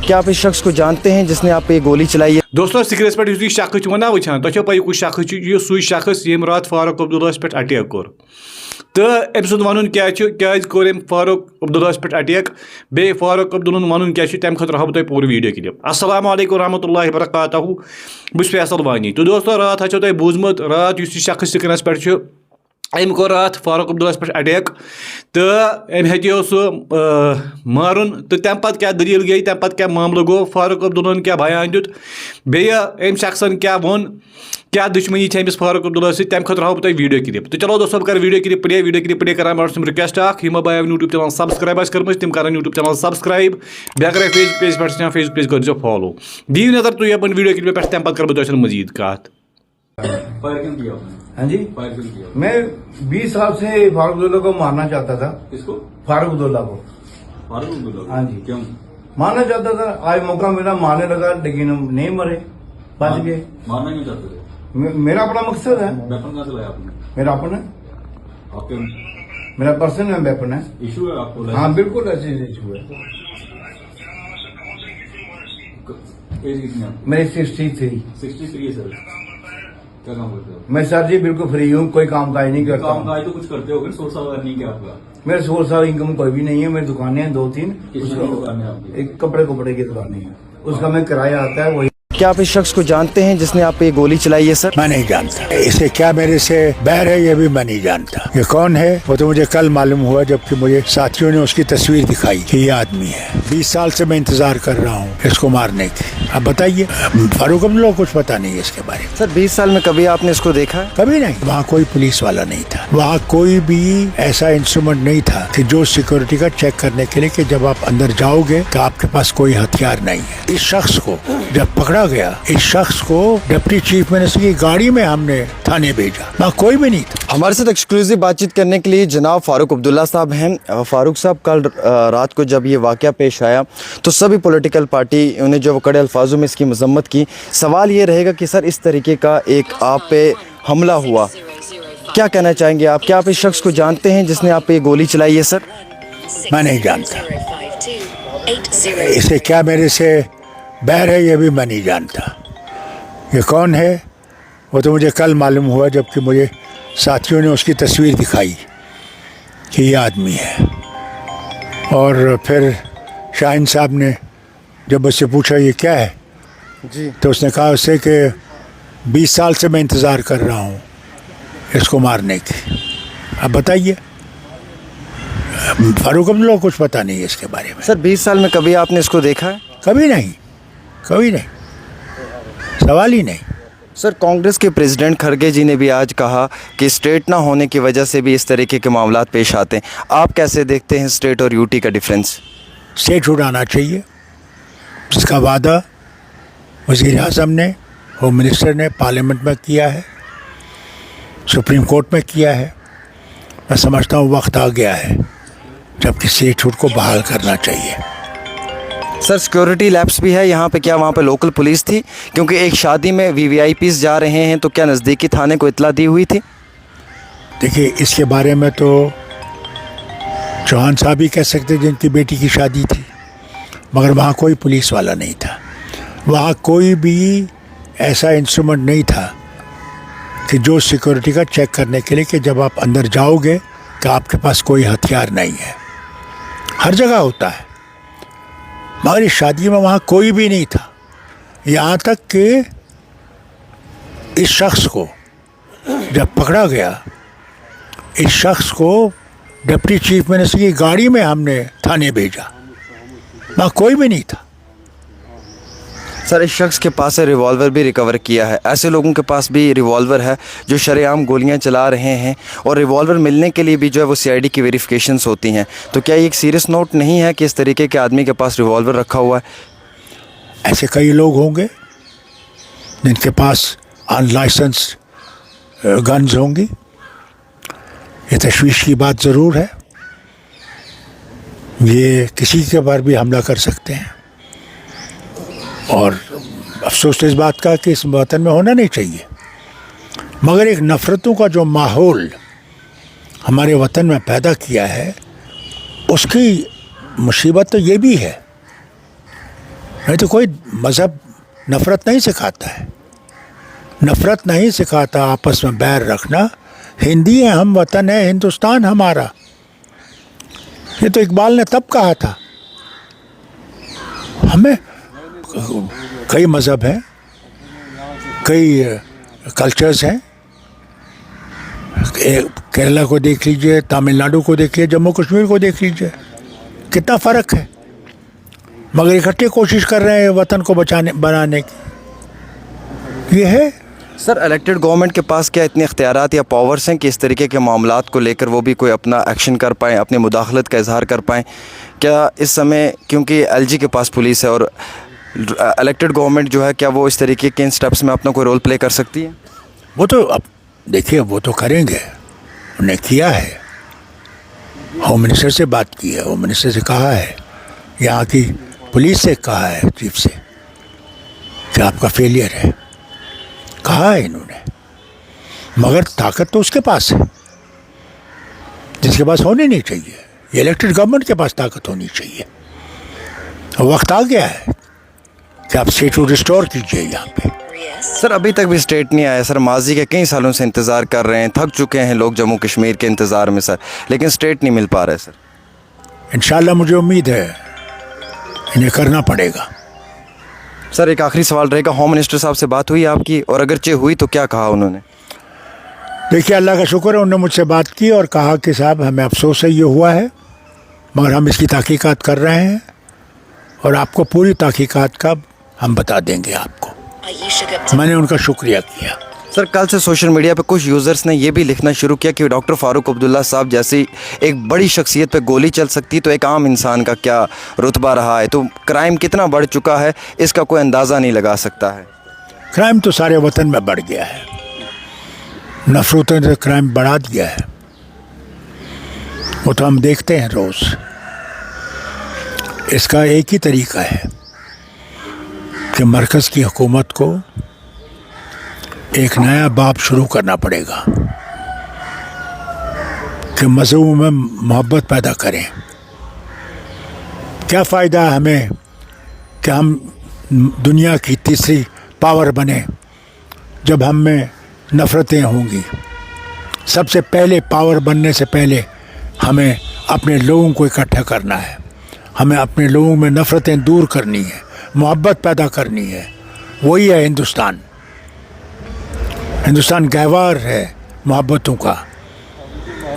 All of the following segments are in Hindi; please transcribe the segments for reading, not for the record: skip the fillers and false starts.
क्या आप इस शख्स को जानते हैं जिसने आप पे गोली चलाई है? दोस्तों स्क्रीन पे शख्स वन वचान तुम पे कुछ शख्स सू शख्स यम रात फारूक अब्दुल्ला पे अटैक कोर तो अम सुद वन क्या कोर फारूक अब्दुल्ला पे अटैक बे फारूक अब्दुल्ला वन क्या तम खुद हाव तुम पूरी वीडियो क्लिप। अस्सलाम वालेकुम रहमतुल्लाहि व बरकातहू बस फैसल वानी। तो दोस्तों रात हा तुम बूजमुत रात शख्स स्क्रीन पे अम कोर रात फारूक अब्दुल्ला पे अटैक तो अम हेतियो सह मारुन तो तम पत क्या दलील गई तम पत क्या मामला गो फारूक अब्दुल्ला क्या बयान दुत बे अम शख्सन क्या वोन क्या दुश्मनी थी अमिस फारूक अब्दुल्ला सम खुद हाव तुम वीडियो क्लिप। तो चलो दोस्तों कर वीडियो क्लिप प्ले कर रिक्वेस्ट यम भाई यूट्यूब चैनल सब्सक्राइब कर तम कर यूट्यूब चैनल सब्सक्राइब बे अगर फेसबुक पेज पे फेसबुक पेज कर फॉलो दी नजर तुम अपन वीडियो क्लिप पे तम पत कर मजीद कत। हाँ जी, मैं 20 साल से फारूक अब्दुल्ला को मारना चाहता था। किसको? फारूक अब्दुल्ला को। फारूक अब्दुल्ला? हाँ जी। क्यों मारना चाहता था? आज मौका मिला, मारने लगा, लेकिन हम नहीं मरे, बच गए। मारना क्यों चाहते थे? मेरा अपना मकसद है। वेपन कहाँ से लाया आपने? मेरा अपना, आपके मेरा पर्सनल वेपन है। इशू है आपको? हाँ बिल्कुल ऐसे इशू है। एज कितनी है आपकी? मेरी 63। 63 है सर। क्या काम करते हो? मैं सर जी बिल्कुल फ्री हूँ, कोई काम काज नहीं करता काम हूँ। काज तो कुछ करते हो, सोर्स ऑफ अर्निंग क्या आपका? मेरे 16 साल इनकम कोई भी नहीं है। मेरी दुकानें हैं 2-3। किस दुकान है आपकी? एक कपड़े की दुकानें हैं, उसका मैं किराया आता है वही। क्या आप इस शख्स को जानते हैं जिसने आप पे गोली चलाई है? सर मैं नहीं जानता इसे, क्या मेरे से बैर है ये भी मैं नहीं जानता। ये कौन है वो तो मुझे कल मालूम हुआ, जबकि मुझे साथियों ने उसकी तस्वीर दिखाई कि ये आदमी है। 20 साल से मैं इंतजार कर रहा हूँ इसको मारने की। अब बताइए, फारूक अब्दुल्ला को कुछ पता नहीं है इसके बारे में। सर 20 साल में कभी आपने इसको देखा है? कभी नहीं। वहाँ कोई पुलिस वाला नहीं था, वहाँ कोई भी ऐसा इंस्ट्रूमेंट नहीं था कि जो सिक्योरिटी का चेक करने के लिए कि जब आप अंदर जाओगे तो आपके पास कोई हथियार नहीं है। इस शख्स को जब पकड़ा गया, इस शख्स को डिप्टी चीफ मिनिस्टर की गाड़ी में हमने थाने भेजा, वहाँ कोई भी नहीं था। हमारे साथ एक्सक्लूसिव बातचीत करने के लिए जनाब फारूक अब्दुल्ला साहब हैं। फारूक साहब कल रात को जब ये वाक़या पेश आया तो सभी पॉलिटिकल पार्टी उन्हें जो कड़े अल्फाजों में इसकी मजम्मत की। सवाल ये रहेगा कि सर इस तरीके का एक आप पे हमला हुआ, क्या कहना चाहेंगे आप? क्या आप इस शख्स को जानते हैं जिसने आप पे गोली चलाई है? सर मैं नहीं जानता इसे, क्या मेरे से बैर है ये भी मैं नहीं जानता। ये कौन है वो तो मुझे कल मालूम हुआ, जबकि मुझे साथियों ने उसकी तस्वीर दिखाई कि ये आदमी है। और फिर शाहीन साहब ने जब उससे पूछा ये क्या है जी, तो उसने कहा उससे कि 20 साल से मैं इंतज़ार कर रहा हूँ इसको मारने की। अब बताइए, फारूक अब्दुल्ला को कुछ पता नहीं है इसके बारे में। सर 20 साल में कभी आपने इसको देखा है? कभी नहीं, कभी नहीं, सवाल ही नहीं। सर कांग्रेस के प्रेसिडेंट खड़गे जी ने भी आज कहा कि स्टेट ना होने की वजह से भी इस तरीके के मामलात पेश आते हैं। आप कैसे देखते हैं स्टेट और यूटी का डिफरेंस? स्टेट उड़ाना चाहिए, जिसका वादा वज़ीर आज़म ने, होम मिनिस्टर ने पार्लियामेंट में किया है, सुप्रीम कोर्ट में किया है। मैं समझता हूँ वक्त आ गया है जबकि स्टेट छूट को बहाल करना चाहिए। सर सिक्योरिटी लैप्स भी है यहाँ पे, क्या वहाँ पे लोकल पुलिस थी? क्योंकि एक शादी में वीवीआईपीज़ जा रहे हैं, तो क्या नज़दीकी थाने को इत्तला दी हुई थी? देखिए, इसके बारे में तो चौहान साहब ही कह सकते जिनकी बेटी की शादी थी, मगर वहाँ कोई पुलिस वाला नहीं था, वहाँ कोई भी ऐसा इंस्ट्रूमेंट नहीं था कि जो सिक्योरिटी का चेक करने के लिए कि जब आप अंदर जाओगे तो आपके पास कोई हथियार नहीं है। हर जगह होता है, मगर इस शादी में वहाँ कोई भी नहीं था। यहाँ तक कि इस शख्स को जब पकड़ा गया, इस शख्स को डिप्टी चीफ मिनिस्टर की गाड़ी में हमने थाने भेजा, वहाँ कोई भी नहीं था। सर इस शख्स के पास से रिवॉल्वर भी रिकवर किया है। ऐसे लोगों के पास भी रिवॉल्वर है जो शरेआम गोलियां चला रहे हैं, और रिवॉल्वर मिलने के लिए भी जो है वो सीआईडी की वेरिफिकेशंस होती हैं। तो क्या ये एक सीरियस नोट नहीं है कि इस तरीके के आदमी के पास रिवॉल्वर रखा हुआ है? ऐसे कई लोग होंगे जिनके पास अनलाइसेंस गन्स होंगी। ये तशवीश की बात ज़रूर है, ये किसी के ऊपर भी हमला कर सकते हैं। और अफसोस इस बात का कि इस वतन में होना नहीं चाहिए, मगर एक नफ़रतों का जो माहौल हमारे वतन में पैदा किया है, उसकी मुसीबत तो ये भी है नहीं तो कोई मज़हब नफ़रत नहीं सिखाता है, नफ़रत नहीं सिखाता आपस में बैर रखना। हिंदी है, हम वतन है, हिंदुस्तान हमारा। ये तो इकबाल ने तब कहा था। हमें कई मज़हब हैं, कई कल्चर्स हैं। केरला को देख लीजिए, तमिलनाडु को देखिए, जम्मू कश्मीर को देख लीजिए, कितना फ़र्क है, मगर इकट्ठे कोशिश कर रहे हैं वतन को बनाने की। ये है। सर, इलेक्टेड गवर्नमेंट के पास क्या इतने इख्तियारात या पावर्स हैं कि इस तरीके के मामलात को लेकर वो भी कोई अपना एक्शन कर पाएँ, अपनी मुदाखलत का इजहार कर पाएँ? क्या इस समय, क्योंकि एलजी के पास पुलिस है और इलेक्टेड गवर्नमेंट जो है, क्या वो इस तरीके के इन स्टेप्स में अपना कोई रोल प्ले कर सकती है? वो तो अब देखिए, वो तो करेंगे, उन्हें किया है। होम मिनिस्टर से बात की है, होम मिनिस्टर से कहा है, यहाँ की पुलिस से कहा है, चीफ से, कि आपका फेलियर है, कहा है इन्होंने। मगर ताकत तो उसके पास है जिसके पास होनी नहीं चाहिए। ये इलेक्टेड गवर्नमेंट के पास ताकत होनी चाहिए। वक्त आ गया है कि आप स्टेट को रिस्टोर कीजिए यहाँ पे। सर, अभी तक भी स्टेट नहीं आया सर। माजी के कई सालों से इंतज़ार कर रहे हैं, थक चुके हैं लोग जम्मू कश्मीर के इंतज़ार में सर, लेकिन स्टेट नहीं मिल पा रहा है सर। इंशाल्लाह मुझे उम्मीद है इन्हें करना पड़ेगा। सर, एक आखिरी सवाल रहेगा, होम मिनिस्टर साहब से बात हुई आपकी, और अगरचे हुई तो क्या कहा उन्होंने? देखिए, अल्लाह का शुक्र है, उन्होंने मुझसे बात की और कहा कि साहब हमें अफसोस है ये हुआ है, मगर हम इसकी तहकीकात कर रहे हैं और आपको पूरी तहकीकात का हम बता देंगे आपको। मैंने उनका शुक्रिया किया। सर, कल से सोशल मीडिया पे कुछ यूज़र्स ने ये भी लिखना शुरू किया कि डॉक्टर फारूक अब्दुल्ला साहब जैसी एक बड़ी शख्सियत पे गोली चल सकती तो एक आम इंसान का क्या रुतबा रहा है, तो क्राइम कितना बढ़ चुका है इसका कोई अंदाज़ा नहीं लगा सकता है। क्राइम तो सारे वतन में बढ़ गया है, नफरतों ने क्राइम बढ़ा दिया है, वो तो हम देखते हैं रोज़। इसका एक ही तरीका है कि मरकज़ की हुकूमत को एक नया बाब शुरू करना पड़ेगा कि मज़हब में मोहब्बत पैदा करें। क्या फ़ायदा हमें कि हम दुनिया की तीसरी पावर बने जब हम में नफ़रतें होंगी। सबसे पहले पावर बनने से पहले हमें अपने लोगों को इकट्ठा करना है, हमें अपने लोगों में नफ़रतें दूर करनी है, मोहब्बत पैदा करनी है। वही है हिंदुस्तान। हिंदुस्तान गहवार है मोहब्बतों का,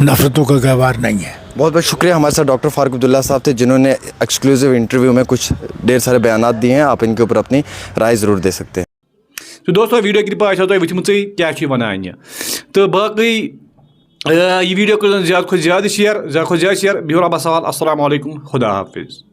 नफ़रतों का गहवार नहीं है। बहुत बहुत शुक्रिया। हमारे साथ डॉक्टर फारूक अब्दुल्ला साहब थे जिन्होंने एक्सक्लूसिव इंटरव्यू में कुछ ढेर सारे बयानात दिए हैं। आप इनके ऊपर अपनी राय ज़रूर दे सकते हैं। तो दोस्तों, वीडियो की पास तुम वुचम क्या वन तो बाकी ये वीडियो कर ज़्यादा शेयर बिहू रब्बस हवाल। अस्सलाम वालेकुम, खुदा हाफिज़।